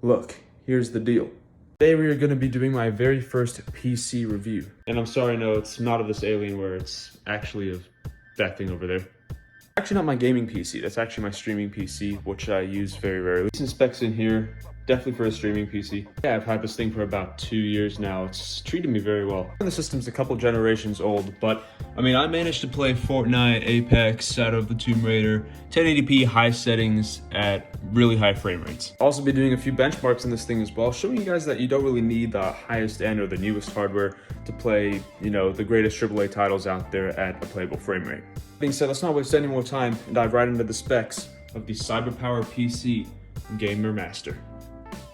Look, here's the deal. Today we are going to be doing my very first PC review. And I'm sorry, no, it's not of this Alienware, it's actually of that thing over there. Actually not my gaming PC, that's actually my streaming PC, which I use very rarely. Some specs in here, definitely for a streaming PC. Yeah, I've had this thing for about 2 years now. It's treated me very well. The system's a couple generations old, but I mean, I managed to play Fortnite, Apex, Shadow of the Tomb Raider, 1080p high settings at really high frame rates. I'll also be doing a few benchmarks in this thing as well, showing you guys that you don't really need the highest end or the newest hardware to play, you know, the greatest AAA titles out there at a playable frame rate. That being said, let's not waste any more time and dive right into the specs of the CyberPowerPC Gamer Master.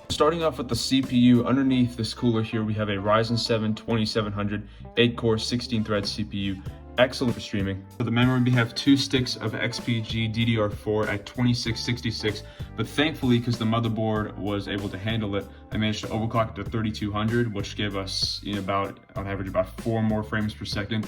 Starting off with the CPU, underneath this cooler here, we have a Ryzen 7 2700 8-core 16-thread CPU, excellent for streaming. For the memory, we have 2 sticks of XPG DDR4 at 2666, but thankfully, because the motherboard was able to handle it, I managed to overclock it to 3200, which gave us, you know, on average, about 4 more frames per second.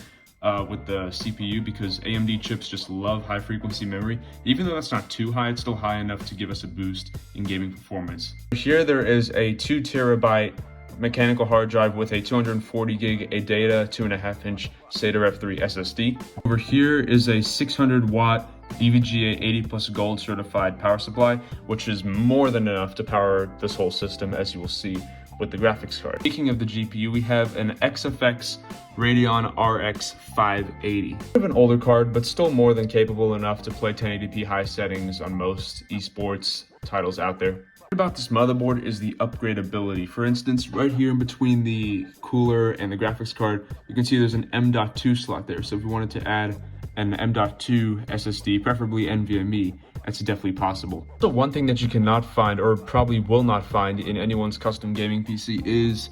With the CPU, because AMD chips just love high frequency memory. Even though that's not too high, it's still high enough to give us a boost in gaming performance. Here there is a 2 terabyte mechanical hard drive with a 240 gig data 2.5-inch SATA F3 SSD. Over here is a 600 watt EVGA 80 plus gold certified power supply, which is more than enough to power this whole system, as you will see with the graphics card. Speaking of the GPU, we have an XFX Radeon RX 580. Bit of an older card, but still more than capable enough to play 1080p high settings on most esports titles out there. What about this motherboard is the upgradability. For instance, right here in between the cooler and the graphics card, you can see there's an M.2 slot there. So if you wanted to add an M.2 SSD, preferably NVMe, that's definitely possible. So one thing that you cannot find, or probably will not find in anyone's custom gaming PC, is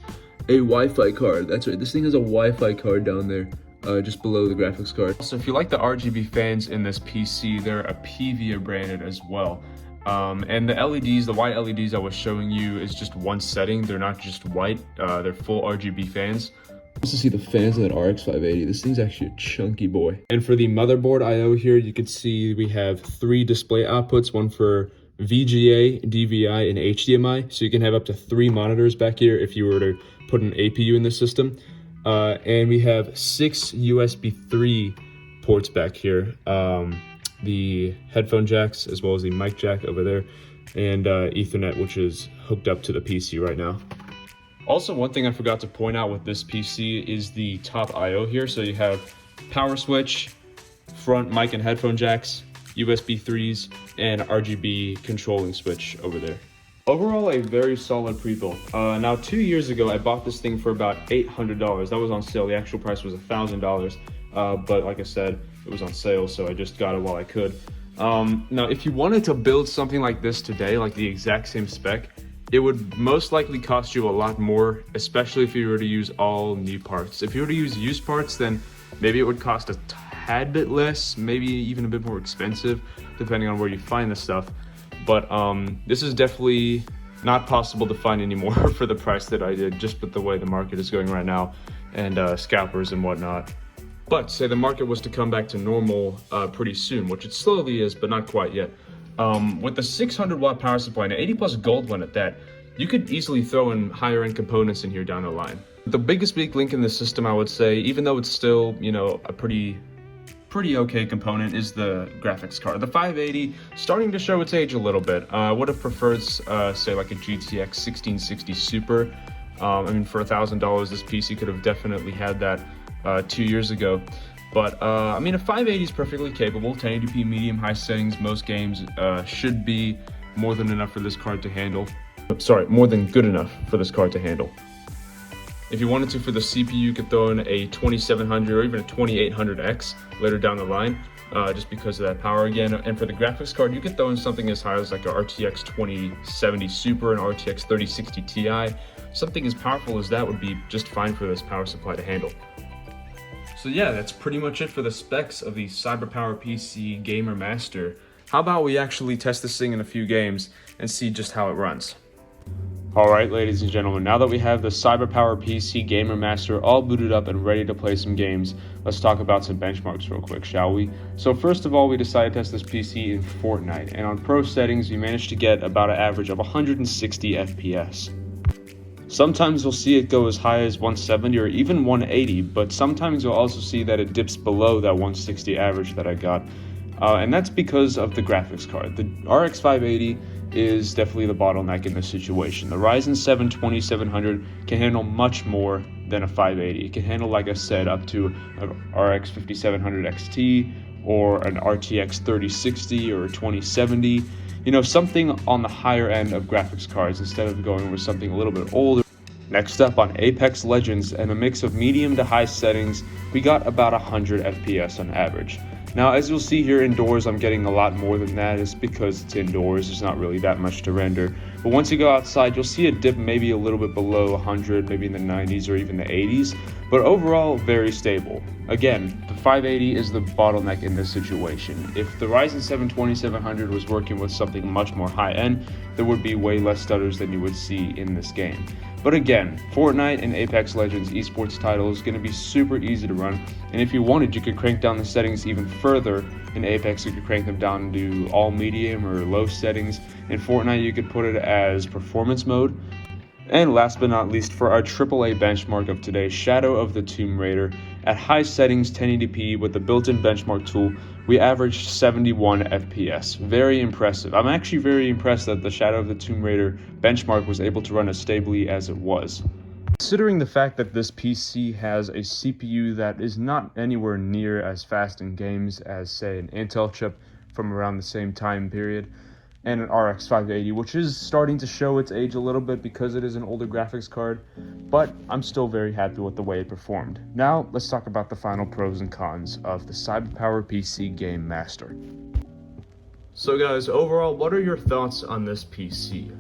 a Wi-Fi card. That's right, this thing has a Wi-Fi card down there, just below the graphics card. So if you like the RGB fans in this PC, they're a PVA branded as well. And the LEDs, the white LEDs I was showing you is just one setting. They're not just white, they're full RGB fans. Just to see the fans of that RX 580, this thing's actually a chunky boy. And for the motherboard I/O here, you can see we have 3 display outputs, one for VGA, DVI, and HDMI. So you can have up to 3 monitors back here if you were to put an APU in the system. And we have 6 USB 3 ports back here. The headphone jacks, as well as the mic jack over there, and Ethernet, which is hooked up to the PC right now. Also, one thing I forgot to point out with this PC is the top I/O here. So you have power switch, front mic and headphone jacks, USB 3s, and RGB controlling switch over there. Overall, a very solid pre-built. Now, 2 years ago, I bought this thing for about $800. That was on sale. The actual price was $1,000. But like I said, it was on sale, so I just got it while I could. Now, if you wanted to build something like this today, like the exact same spec, it would most likely cost you a lot more, especially if you were to use all new parts. If you were to use used parts, then maybe it would cost a tad bit less, maybe even a bit more expensive, depending on where you find the stuff. But this is definitely not possible to find anymore for the price that I did, just with the way the market is going right now, and scalpers and whatnot. But say the market was to come back to normal pretty soon, which it slowly is, but not quite yet. With the 600 watt power supply and an 80 plus gold one at that, you could easily throw in higher end components in here down the line. The biggest weak link in the system, I would say, even though it's still, you know, a pretty okay component, is the graphics card. The 580 starting to show its age a little bit. I would have preferred, say, like a GTX 1660 Super. I mean, for $1,000, this PC could have definitely had that 2 years ago. But I mean, a 580 is perfectly capable. 1080p medium high settings, most games should be more than enough for this card to handle. Sorry, more than good enough for this card to handle. If you wanted to, for the CPU, you could throw in a 2700 or even a 2800X later down the line, just because of that power again. And for the graphics card, you could throw in something as high as like a RTX 2070 Super and RTX 3060 Ti. Something as powerful as that would be just fine for this power supply to handle. So yeah, that's pretty much it for the specs of the CyberPowerPC Gamer Master. How about we actually test this thing in a few games and see just how it runs? Alright, ladies and gentlemen, now that we have the CyberPowerPC Gamer Master all booted up and ready to play some games, let's talk about some benchmarks real quick, shall we? So first of all, we decided to test this PC in Fortnite, and on pro settings, we managed to get about an average of 160 FPS. Sometimes you'll see it go as high as 170 or even 180, but sometimes you'll also see that it dips below that 160 average that I got. And that's because of the graphics card. The RX 580 is definitely the bottleneck in this situation. The Ryzen 7 2700 can handle much more than a 580. It can handle, like I said, up to an RX 5700 XT or an RTX 3060 or a 2070. You know, something on the higher end of graphics cards instead of going with something a little bit older. Next up, on Apex Legends and a mix of medium to high settings, we got about 100 FPS on average. Now, as you'll see here indoors, I'm getting a lot more than that. It's because it's indoors, there's not really that much to render. But once you go outside, you'll see a dip maybe a little bit below 100, maybe in the 90s or even the 80s. But overall, very stable. Again, the 580 is the bottleneck in this situation. If the Ryzen 7 2700 was working with something much more high-end, there would be way less stutters than you would see in this game. But again, Fortnite and Apex Legends esports title is going to be super easy to run, and if you wanted, you could crank down the settings even further. In Apex, you could crank them down to all medium or low settings. In Fortnite, you could put it as performance mode. And last but not least, for our AAA benchmark of today, Shadow of the Tomb Raider, at high settings 1080p with the built-in benchmark tool, we averaged 71 FPS. Very impressive. I'm actually very impressed that the Shadow of the Tomb Raider benchmark was able to run as stably as it was. Considering the fact that this PC has a CPU that is not anywhere near as fast in games as, say, an Intel chip from around the same time period, and an RX 580, which is starting to show its age a little bit because it is an older graphics card, but I'm still very happy with the way it performed. Now, let's talk about the final pros and cons of the CyberPowerPC Game Master. So guys, overall, what are your thoughts on this PC?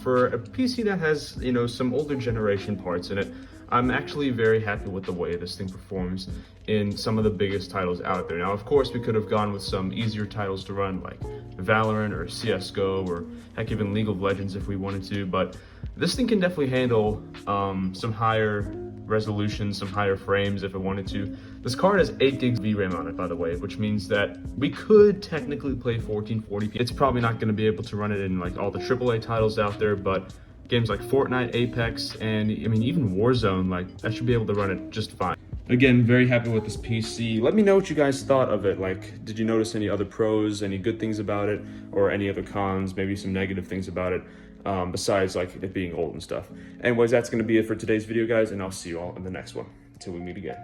For a PC that has, some older generation parts in it, I'm actually very happy with the way this thing performs in some of the biggest titles out there. Now, of course, we could have gone with some easier titles to run like Valorant or CSGO or heck, even League of Legends if we wanted to, but this thing can definitely handle some higher resolution, some higher frames if it wanted to. This card has 8 gigs VRAM on it, by the way, which means that we could technically play 1440p. It's probably not going to be able to run it in like all the AAA titles out there, but games like Fortnite, Apex, and even Warzone, like that should be able to run it just fine. Again, very happy with this PC. Let me know what you guys thought of it. Like, did you notice any other pros, any good things about it, or any other cons, maybe some negative things about it, besides like it being old and stuff. Anyways, that's going to be it for today's video, guys, and I'll see you all in the next one. Until we meet again.